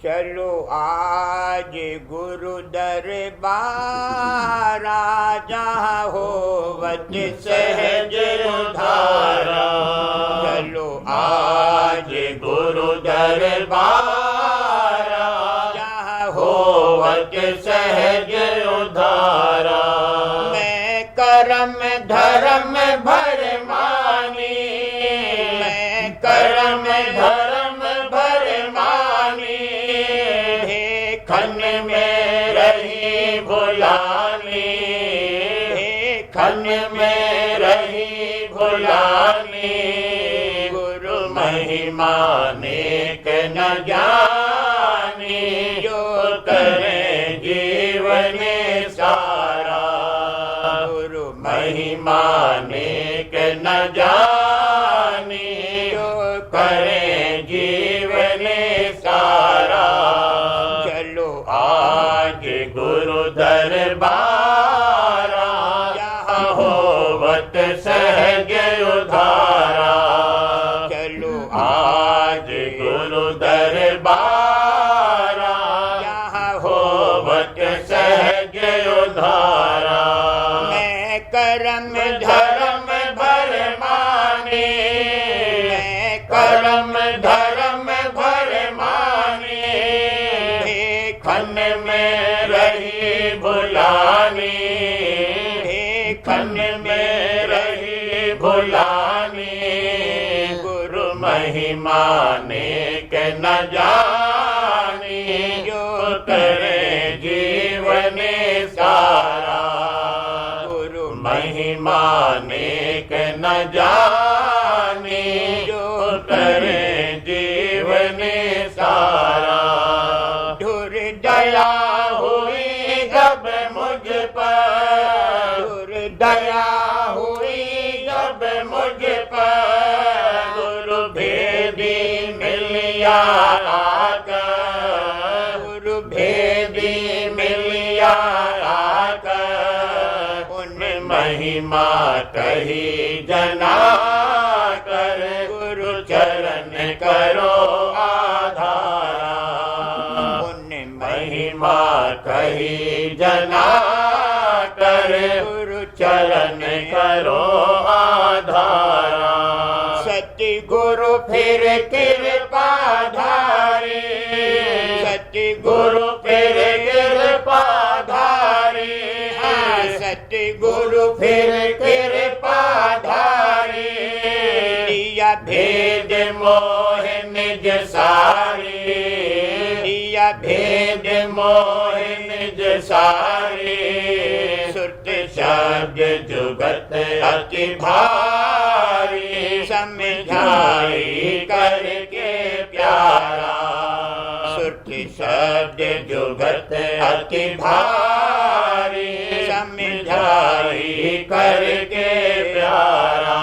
चलो आज गुरु दरबार, जहाँ होवत सहज उधारा। चलो आज गुरु दरबार, जहाँ होवत सहज उधारा। मैं करम धर्म भर मानी, मैं करम धर्म भर मानी। खन में रही भुलानी, खन में रही भुलानी। गुरु महिमा नेक न जानी, जो करे जीवन सारा। गुरु महिमा नेक न जानी, जो करे जीवन सारा। चलो आज गुरु दरबार, जहाँ होवत सहज उधारा। चलो आज गुरु दरबार, जहाँ होवत सहज उधारा। मैं करम धर्म भर माने, मैं करम धर्म भर माने। खन में रही भुलानी, खन में रही भुलानी। गुरु महिमा नेक न जानी, जो करे जीवन सारा। गुरु महिमा नेक न जानी, जो करे जीवन सारा। धुर दया हुई जब मुझ पर, धुर दया हुई जब मुझ पर। गुरु भेदी मिलिया आकर, गुरु भेदी मिलिया आकर। उन महिमा कही जना कर, गुरु चरण करो आधारा। उन महिमा कही जना कर, गुरु चरण करो आधारा। सत्य गुरु फिर कृपा धारे, सत्य गुरु फिर कृपा धारे। सत्य गुरु फिर कृपा धारे। दिया भेद मोह निज सारे, दिया भेद मोह निज सारे। सुरत शब्द जुगत अति भारी, समझाई करके प्यारा। सुरत शब्द जुगत अति भारी, समझाई करके प्यारा।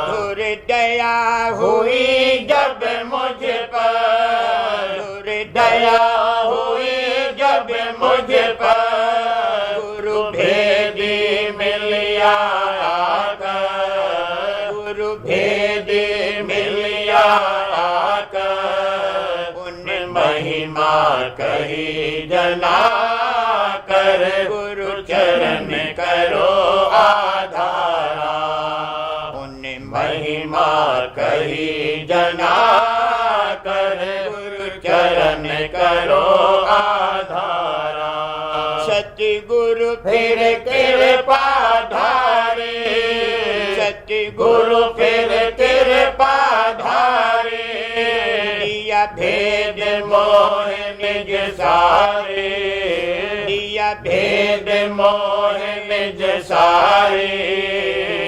धुर दया हुई जब मुझ पर, धुर दया हुई जब मुझ पर। गुरु भेदी मिलिया आकर, गुरु भेदी मिलिया आकर। उन महिमा कही जना कर, गुरु चरण करो आधारा। उन महिमा कही जना कर, गुरु चरण करो आधारा। सत्य गुरु फिर कृपा धारे, सत्य गुरु फिर कृपा धारे। दिया भेद मोह निज सारे, दिया भेद मोह निज सारे।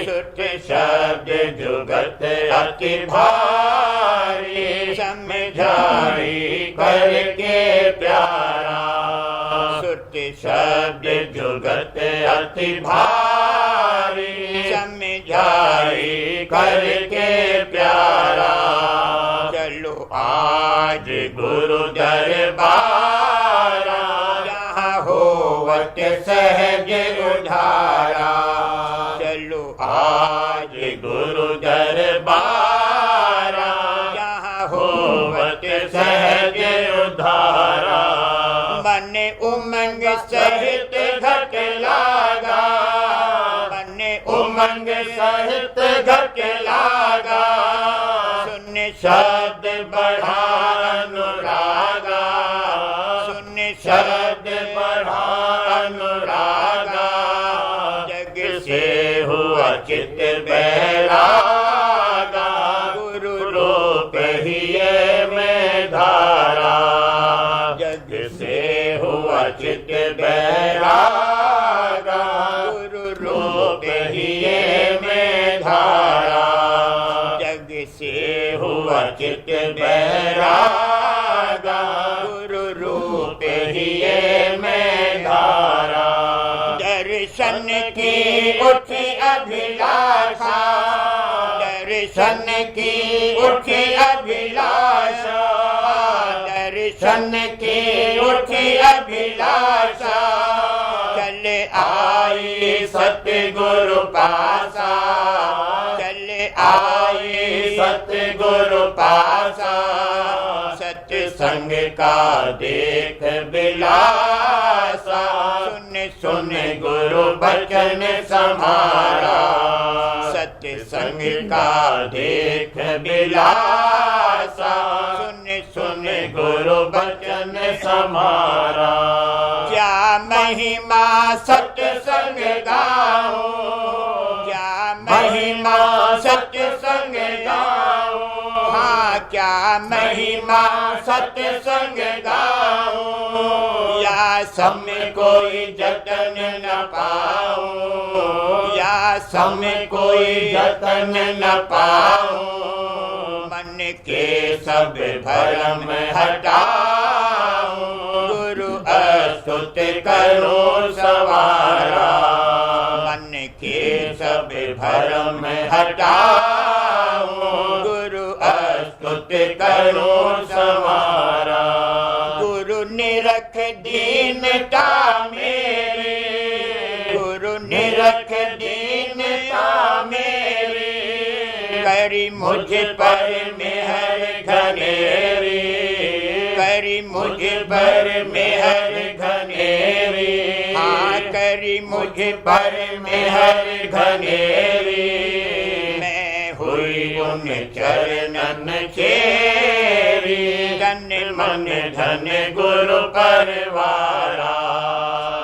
सुत शब्द जुगत अति भारी, समझाई करके प्यारा। सुत शब्द जुगत अति भारी, समझाई करके प्यारा। चलो आज गुरु दरबार, जहाँ होवत सहज उधारा। चलो आज गुरु दरबार, जहाँ होवत सहज उधारा। उमंग सहित घट लागा, मन उमंग सहित घट लागा, सुन शब्द बढ़ा अनुरागा, सुन शब्द बढ़ा अनुरागा, जग से हुआ चित बैरागा, गुरु रूप ही ये मैं धारा, जग से हुआ चित बैरागा, गुरु रूप ही ये मैं धारा, जग से हुआ चित बैरागा, गुरु रूप ही ये मैं धारा, दर्शन की उठी अभिलाषा, दर्शन की उठी अभिलाषा, दर्शन की उठी अभिलाषा, चले आई सतगुरु पासा, चले आई सतगुरु पासा, सत्संग का देख बिलासा, सुन सुन गुरु बचन समारा, सत्संग का देख बिलासा, सुन सुन गुरु बचन समारा, क्या महिमा सत्संग गाओ, क्या महिमा सत्संग गाओ, हाँ क्या महिमा सत्संग गाओ, या सम कोई जतन न पाओ, या सम कोई जतन न पाओ, मन के सब भरम हटाओ, गुरु अस्तुत करो सवारा, मन के सब भरम हटाओ, गुरु अस्तुत करो सवारा, गुरु निरख दीनता मेरे, गुरु निरख दीनता मेरे, करी मुझ पर मेहर घनेरी, करी मुझ पर मेहर घनेरी, हाँ करी मुझ पर मेहर घनेरी, मैं हुई उन चरणन चेरी, तन मन धन गुरु परवारा,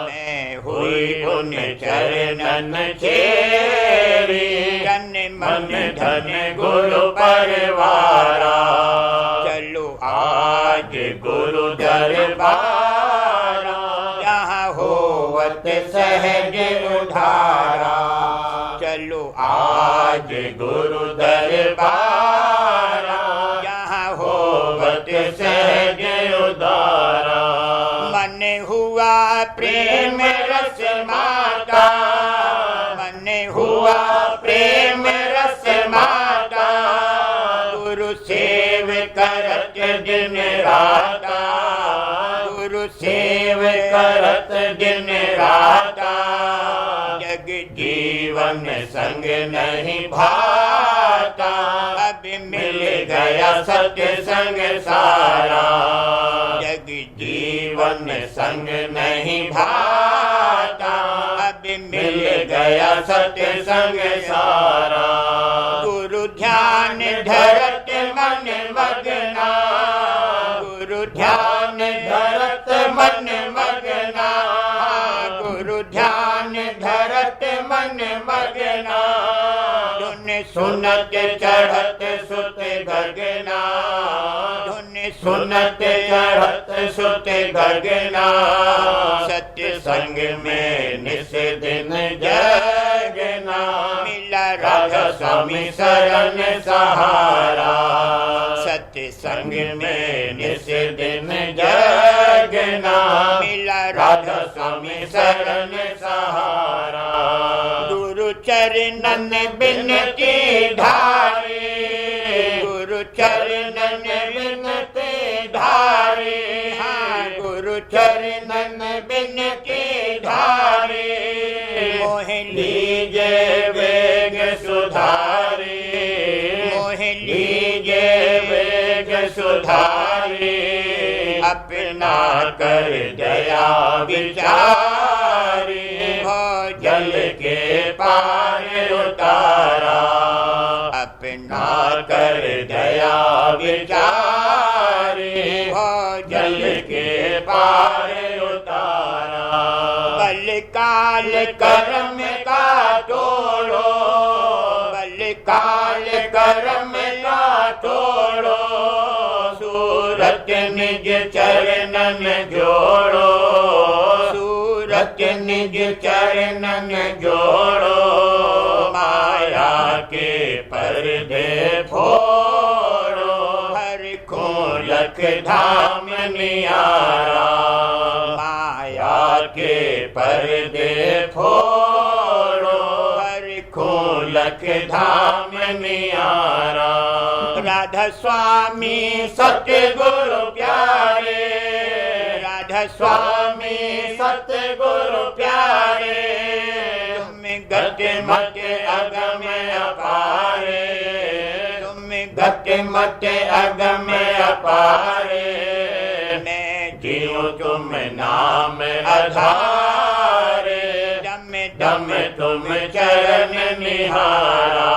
मैं हुई उन चरणन चेरी, तन मन धन गुरु परवारा, चलो आज गुरु दरबारा, जहाँ होवत सहज उधारा, चलो आज गुरु दरबारा, जहाँ होवत सहज उधारा, मन हुआ प्रेम रस माता, मन हुआ प्रेम रस माता, गुरु सेव करत दिन राता, गुरु सेव करत दिन राता, जग जीवन संग नहीं भाता, अब मिल गया सत्संग सारा, जग जीवन संग नहीं भाता, अब मिल गया सत्संग सारा, गुरु ध्यान धरत मन मगना, गुरु ध्यान धरत मन मगना, गुरु ध्यान धरत मन मगना, धुन सुनत चढ़त सुत गगना, धुन सुनत चढ़त सुत गगना, सत्य संग में निस दिन जगना, मिला राधा स्वामी शरण सहारा, सत्य संग में निस दिन जगना, मिला राधा स्वामी शरण सहारा, गुरु चरणन बिनती धारे, गुरु चरणन बिनती धारे, हाँ गुरु चरणन बिनती धारे, मोह लीजे वेग सुधारे, मोह लीजे वेग सुधारे, अपने अपना कर दया विचारी, जल के पार उतारा। अपना कर दया विचारी, जल के पार उतारा। बल काल कर्म का तोड़ो, बल काल कर्म का तोड़ो, सूरत निज चरणन जोड़ो, सूरत निज चरणन जोड़ो। माया के पर्दे फोड़ो, हर को लख धाम नियारा। माया के पर्दे फोड़ो, हर को लख धाम नियारा। राधा स्वामी सतगुरु प्यारे, राधा स्वामी सतगुरु प्यारे। तुम गति मत अगम अपारे, तुम गति मत अगम अपारे। मैं जीऊं तुम नाम आधारे, दम दम तुम चरण निहारा।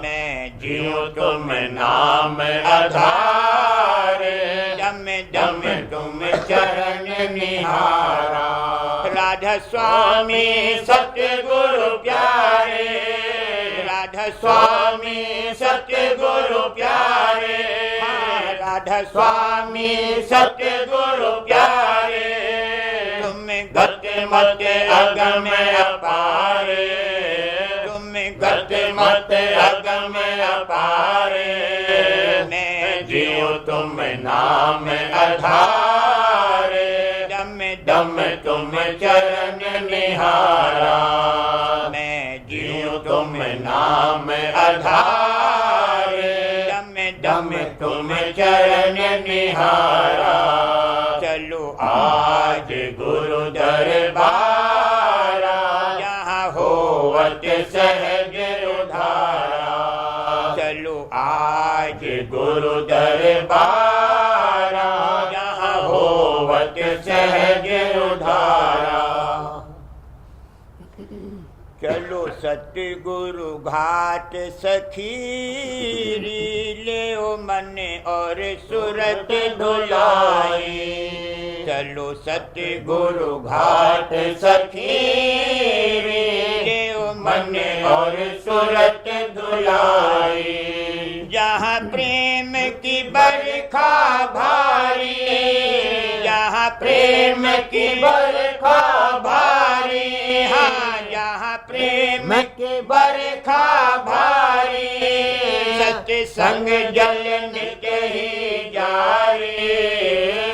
मैं जीऊं तुम नाम आधारे, दम दम तुम चरण निहारा। राधा स्वामी सतगुरु प्यारे, राधा स्वामी सतगुरु प्यारे। राधा स्वामी सतगुरु प्यारे। तुम गति मत अगम अपारे, तुम गति मत अगम अपारे। मैं जीऊं तुम नाम आधारे, दम दम तुम चरण निहारा। मैं जीऊं तुम नाम आधारे, दम दम तुम चरण निहारा। चलो आज गुरु दरबारा, यहाँ होवत सहज उधारा। चलो आज गुरु दरबारा, यहाँ होवत सहज उधारा। चलो सतगुरु घाट सखीरी, ले मन और सुरत धुलाई। चलो सतगुरु घाट सखीरी, ले मन और सुरत धुलाई। जहाँ प्रेम की बरखा भारी, जहाँ प्रेम की बरखा भारी। हाँ, जहाँ प्रेम की बरखा भारी। सत्संग जल नित्य ही जारी,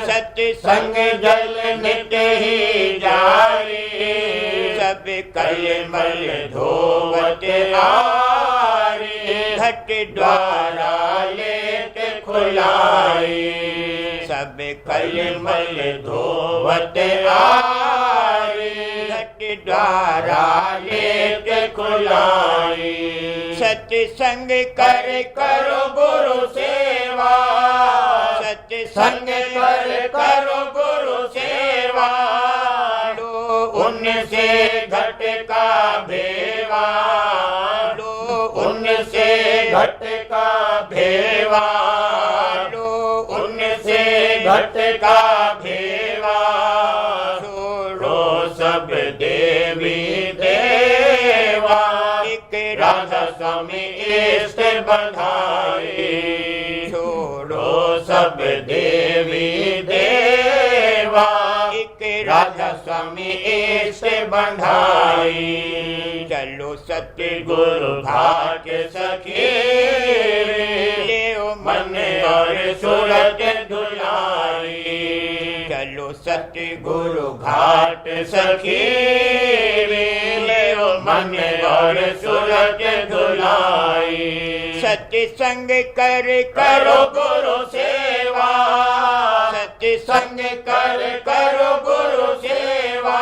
सत्संग जल नित्य ही जारी। सब कलमल धोवत आरी, घट द्वारा लेत खुलाई। सब कलमल धोवत आरी, घट द्वारा लेत खुलाई। सत्संग कर करो गुरु सेवा, सत्संग कर करो गुरु सेवा। लो उनसे घट का भेवा, लो उनसे घट का भेवा। लो उनसे घट का भेवा। छोड़ो सब देवी देवा, एक राधा स्वामी इष्ट बधाई। छोड़ो सब देवी देवा, एक राधा स्वामी इष्ट बधाई। चलो सतगुरु घाट सखीरी, ले मन और सूरत धुलाई। चलो सतगुरु घाट सखीरी, ले मन और सूरत धुलाई। सत्संग कर करो गुरु सेवा, सत्संग कर करो गुरु सेवा।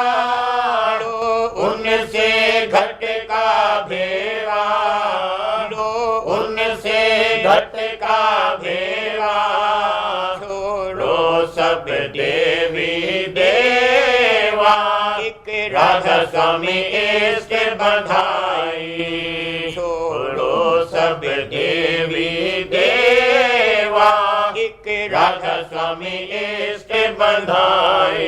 लो उनसे घट का भेवा, लो उनसे घट का भेवा। छोड़ो सब दे देवी देवा, एक राधा स्वामी इसके बधाई। छोड़ो सब देवी देवा, एक राधा स्वामी इसके बधाई।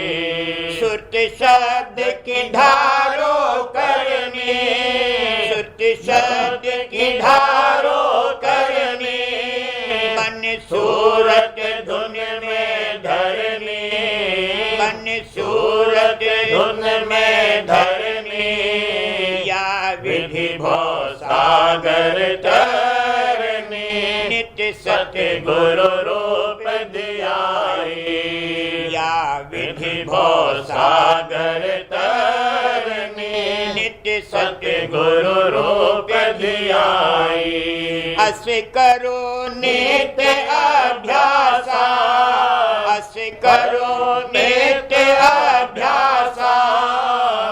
श्रुत शब्द की धारो करनी, श्रुत शब्द की धारो करनी, मन सूरत धुन में धरनी, मन सूरत धुन में धरनी। या विधि भव सागर तरनी, नित्य सतगुरु रूप ध्याई। या विधि भव सागर तरनी, नित्य सतगुरु रूप ध्याई। अस करो नित्य अभ्यासा, अस करो नित्य अभ्यासा,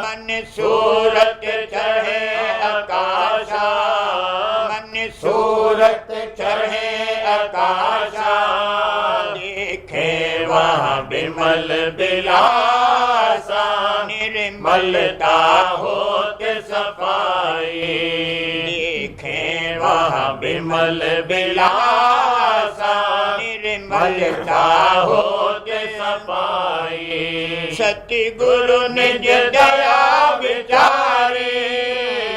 मन सूरत चढ़े आकाशा, मन सूरत चढ़े आकाशा। देखे वहाँ विमल बिलासा, निर्मलता होत सफाई। देखे वहाँ विमल बिलासा, निर्मलता होत सफाई। सतगुरु निज दया विचारे,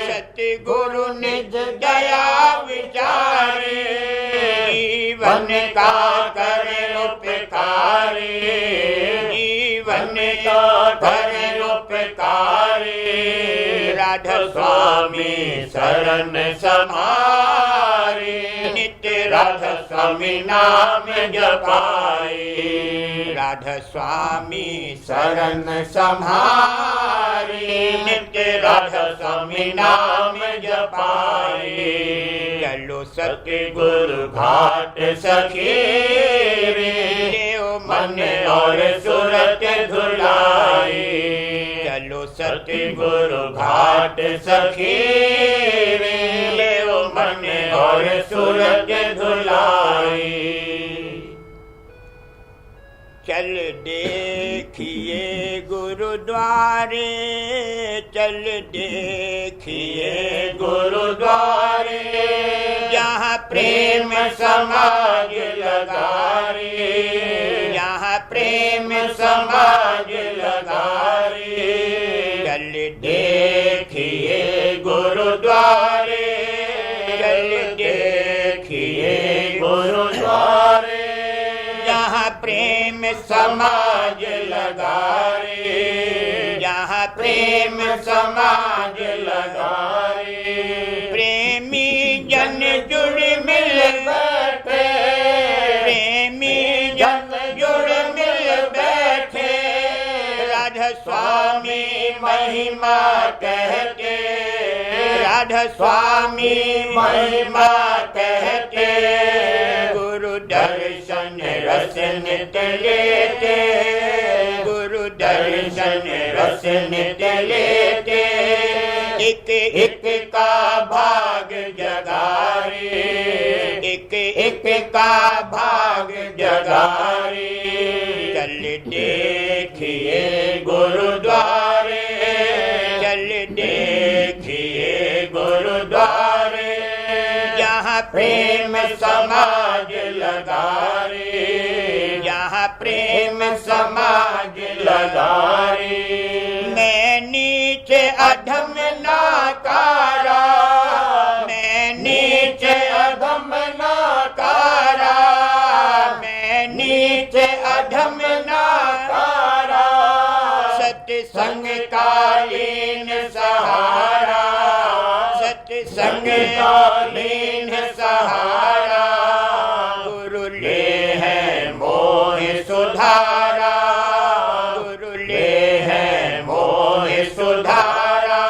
सतगुरु निज दया विचारे। जीवन का करे उपकारी, जीवन का करे उपकारी। राधा स्वामी शरण समारी, नित्य राधा स्वामी नाम जपाई। राधा स्वामी शरण समारी, नित्य राधा स्वामी नाम जपाई। चलो सतगुरु घाट सखी रे, देव मन और सूरत धुलाई। चलो सतगुरु घाट सखी रे, देव मन और सूरत धुलाई। चल देखिए गुरुद्वारे, चल देखिए गुरुद्वारे, जहाँ प्रेम समाज लगा रे, जहाँ प्रेम समाज लगा रे। चल देखिए गुरुद्वारे, चल देखिए गुरुद्वारे, जहाँ प्रेम समाज लगा रे, जहाँ प्रेम समाज लगा रे। प्रेमी जन जुड़ मिल बैठे, प्रेमी जन जुड़ मिल बैठे, राधा स्वामी महिमा कहते, राधा स्वामी महिमा कहते। गुरु दर्शन रस नित लेते, गुरु दर्शन रस नित लेते। एक एक का भाग जगारे, एक एक का भाग जगारे। चल देखिए गुरुद्वारे, चल देखिए गुरुद्वारे, जहाँ प्रेम समाज लगा रे, जहाँ प्रेम समाज लगा रे। मैं नीचे अधम नाकारा, मैं नीचे अधम नाकारा, मैं नीचे अधम नाकारा। सत्संग कालीन सहारा, सत्संग कालीन सहारा। गुरु ले है मोह सुधारा, गुरु ले है मोह सुधारा,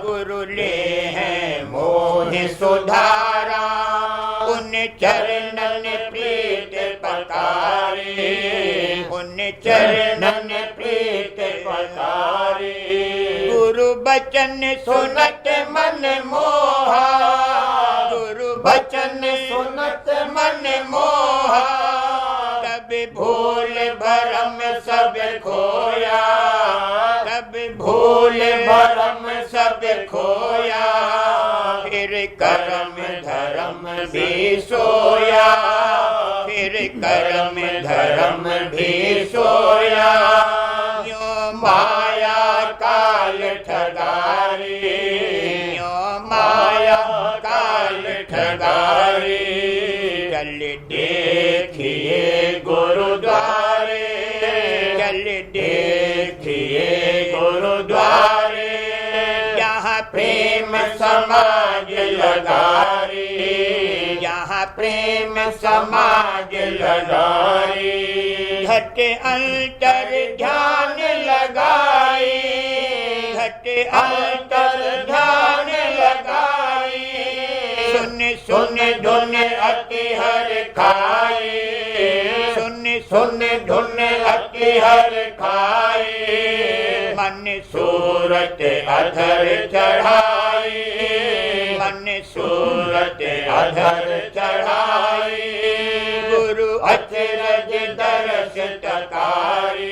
गुरु ले है मोह सुधारा। उन चरणन प्रीत पकारे, उन चरणन प्रीत पकारे। गुरु बचन सुनत मन मोहा, गुरु बचन सुनत मन मोहा। तब भूल भरम सब खोया, सब भूल भरम सब खोया, फिर कर्म धर्म भी सोया, फिर कर्म धर्म भी सोया। यो माया काल ठगारी, यो माया काल ठगारी। चल देखिए गुरुद्वारे, चल देखिए गुरुद्वारे, यहाँ प्रेम समाज लगारी, यहाँ प्रेम समाज लगारी। घट अंतर ध्यान लगाई, घट अंतर ध्यान लगाई। सुन सुन धुन अति हर खाए, सुन सुन धुन अति हर खाए। मन सूरत अधर चढ़ाए, मन सूरत अधर चढ़ाए। गुरु अचरज दर्श तकारी,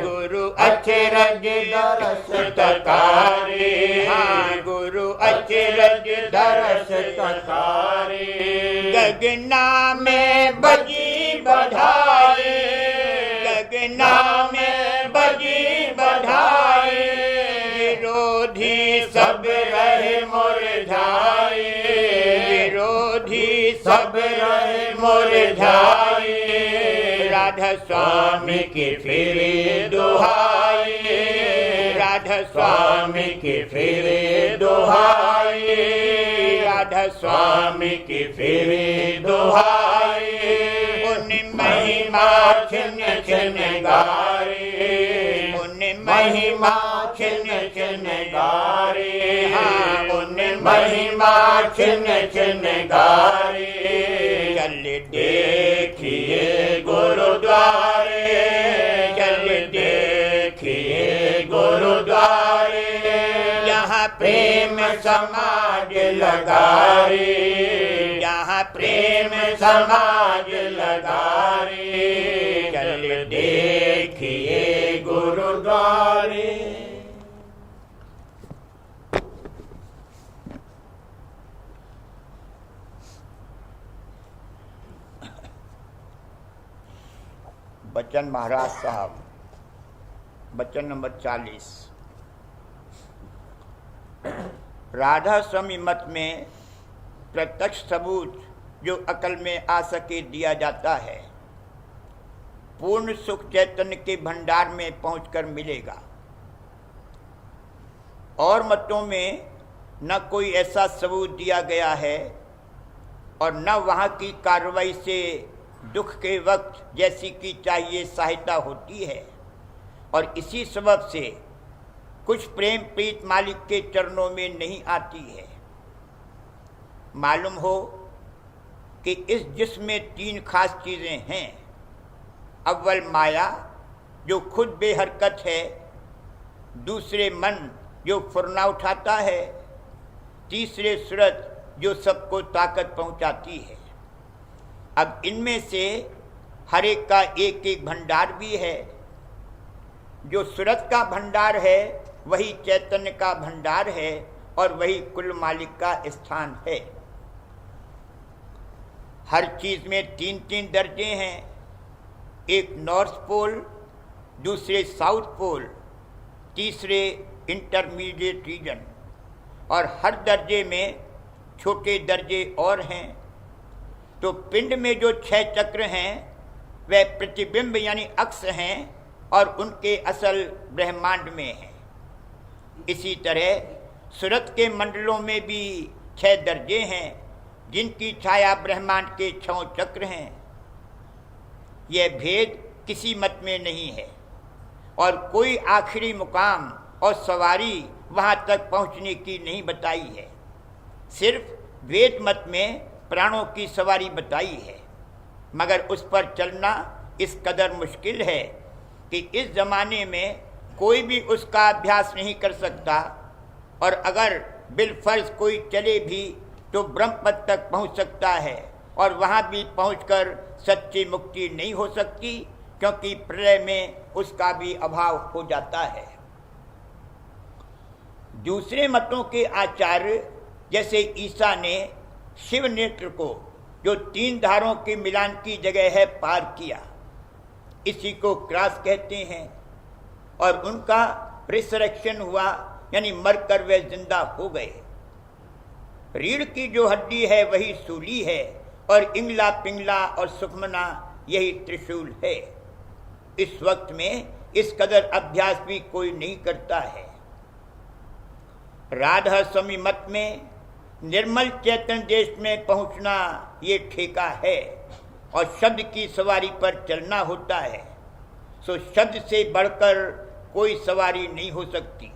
गुरु अचरज दर्श तकारी। हाँ, गुरु अचरज दर्श तकारी। गगना में बजी बधाई, गगना में बजी बधाई। विरोधी सब रहे मुरझाए, विरोधी सब रहे मुरझाए। राधा स्वामी की फिर दुहाई, राधा स्वामी की फिर दुहाई, राधा स्वामी की फिर दुहाई। उन महिमा छिन छिन गारे, उन महिमा छिन छिन गारे। हाँ, उन महिमा छिन छिन गारे। चल देखिए गुरुद्वारे, चल देखिए गुरुद्वारे, यहाँ प्रेम समाज लगारी, यहाँ प्रेम समाज लगारी। चल देखिए गुरुद्वारे। बच्चन महाराज साहब, बच्चन नंबर 40। राधा स्वामी मत में प्रत्यक्ष सबूत जो अकल में आ सके दिया जाता है, पूर्ण सुख चैतन्य के भंडार में पहुंचकर मिलेगा। और मतों में न कोई ऐसा सबूत दिया गया है और न वहाँ की कार्रवाई से दुख के वक्त जैसी की चाहिए सहायता होती है। और इसी सबब से कुछ प्रेम प्रीत मालिक के चरणों में नहीं आती है। मालूम हो कि इस जिस्म में 3 खास चीज़ें हैं। अव्वल माया जो खुद बेहरकत है, दूसरे मन जो फुरना उठाता है, तीसरे सूरत जो सबको ताकत पहुंचाती है। अब इनमें से हर एक का एक एक भंडार भी है। जो सूरत का भंडार है वही चैतन्य का भंडार है और वही कुल मालिक का स्थान है। हर चीज में 3-3 दर्जे हैं, एक नॉर्थ पोल, दूसरे साउथ पोल, तीसरे इंटरमीडिएट रीजन, और हर दर्जे में छोटे दर्जे और हैं। तो पिंड में जो 6 चक्र हैं वह प्रतिबिंब यानी अक्ष हैं और उनके असल ब्रह्मांड में हैं। इसी तरह सूरत के मंडलों में भी 6 दर्जे हैं जिनकी छाया ब्रह्मांड के 6 चक्र हैं। यह भेद किसी मत में नहीं है और कोई आखिरी मुकाम और सवारी वहाँ तक पहुँचने की नहीं बताई है। सिर्फ वेद मत में प्राणों की सवारी बताई है, मगर उस पर चलना इस कदर मुश्किल है कि इस जमाने में कोई भी उसका अभ्यास नहीं कर सकता। और अगर बिलफर्ज कोई चले भी तो ब्रह्म पद तक पहुंच सकता है, और वहाँ भी पहुंचकर सच्ची मुक्ति नहीं हो सकती, क्योंकि प्रलय में उसका भी अभाव हो जाता है। दूसरे मतों के आचार्य जैसे ईसा ने शिव नेत्र को, जो 3 धारों के मिलान की जगह है, पार किया, इसी को क्रॉस कहते हैं, और उनका रिसरेक्शन हुआ, यानी मरकर वे जिंदा हो गए। रीढ़ की जो हड्डी है वही सूली है, और इंगला पिंगला और सुखमना यही त्रिशूल है। इस वक्त में इस कदर अभ्यास भी कोई नहीं करता है। राधा स्वामी मत में निर्मल चैतन्य देश में पहुंचना ये ठेका है, और शब्द की सवारी पर चलना होता है। सो शब्द से बढ़कर कोई सवारी नहीं हो सकती।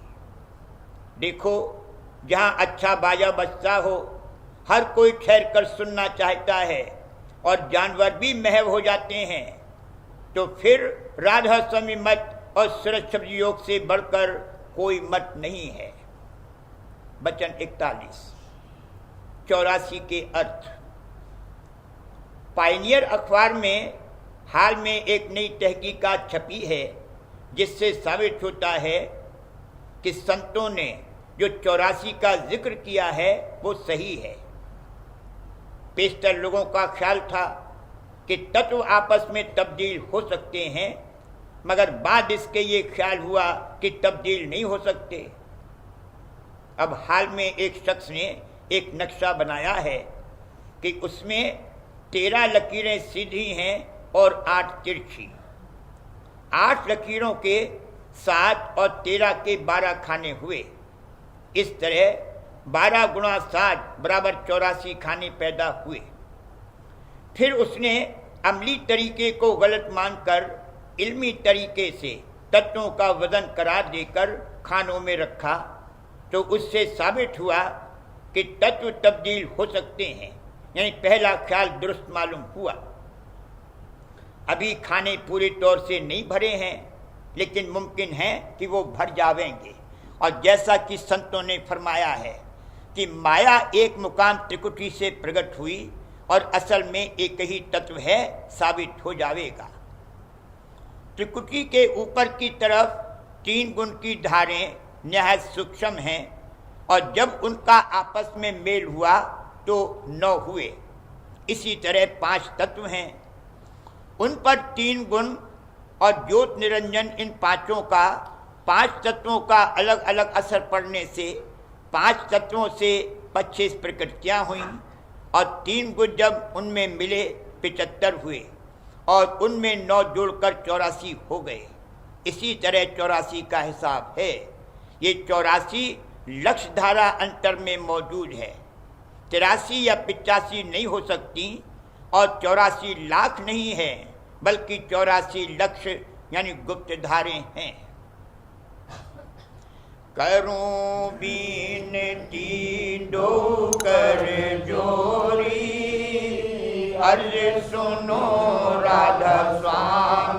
देखो, जहाँ अच्छा बाजा बजता हो, हर कोई ठहर कर सुनना चाहता है, और जानवर भी महव हो जाते हैं। तो फिर राधा स्वामी मत और सूरज शब्द योग से बढ़कर कोई मत नहीं है। वचन 41, 84 के अर्थ। पायनियर अखबार में हाल में एक नई तहकीकात छपी है, जिससे साबित होता है कि संतों ने जो 84 का जिक्र किया है वो सही है। पेशतर लोगों का ख्याल था कि तत्व आपस में तब्दील हो सकते हैं, मगर बाद इसके ये ख्याल हुआ कि तब्दील नहीं हो सकते। अब हाल में एक शख्स ने एक नक्शा बनाया है कि उसमें 13 लकीरें सीधी हैं और 8 तिरछी। 8 लकीरों के 7 और 13 के 12 खाने हुए। इस तरह 12 गुणा 7 बराबर 84 खाने पैदा हुए। फिर उसने अमली तरीके को गलत मानकर इल्मी तरीके से तत्वों का वजन करार देकर खानों में रखा, तो उससे साबित हुआ कि तत्व तब्दील हो सकते हैं, यानी पहला ख्याल दुरुस्त मालूम हुआ। अभी खाने पूरे तौर से नहीं भरे हैं, लेकिन मुमकिन है कि वो भर जावेंगे। और जैसा कि संतों ने फरमाया है कि माया एक मुकाम त्रिकुटी से प्रकट हुई और असल में एक ही तत्व है, साबित हो जाएगा। त्रिकुटी के ऊपर की तरफ 3 गुण की धारें निहायत सूक्ष्म हैं, और जब उनका आपस में मेल हुआ तो 9 हुए। इसी तरह 5 तत्व हैं, उन पर 3 गुण और ज्योत निरंजन, इन पांचों का 5 तत्वों का अलग अलग असर पड़ने से 5 तत्वों से 25 प्रकृतियाँ हुई, और 3 गुण जब उनमें मिले 75 हुए, और उनमें 9 जोड़कर 84 हो गए। इसी तरह 84 का हिसाब है। ये 84 लक्ष्य धारा अंतर में मौजूद है। 83 या 85 नहीं हो सकती, और 84 लाख नहीं है, बल्कि 84 लक्ष्य यानी गुप्त धारें हैं। करूं बीनती दो कर जोरी, अर्ज सुनो राधा स्वामी